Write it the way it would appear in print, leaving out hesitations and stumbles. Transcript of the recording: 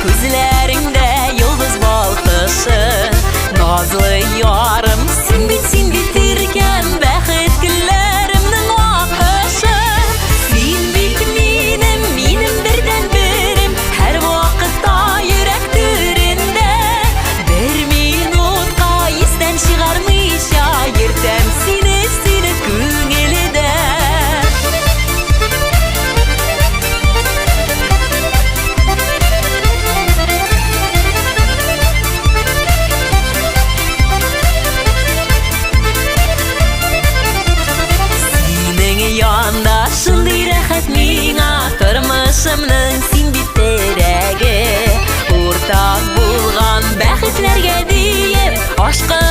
Күзләреңдә йолдыз балкышы, назлы ярым, син бит иркән бәхет гөлләремнең акышы. Син бит минем бердән берем, һәр вакытта йөрәк түрендә. Бер минутка истән чыгармыйча йөртәм сине күңелдә. Шундый рәхәт миңа тормышымның син бит терәге. Уртак булган бәхетләргә диеп ашкы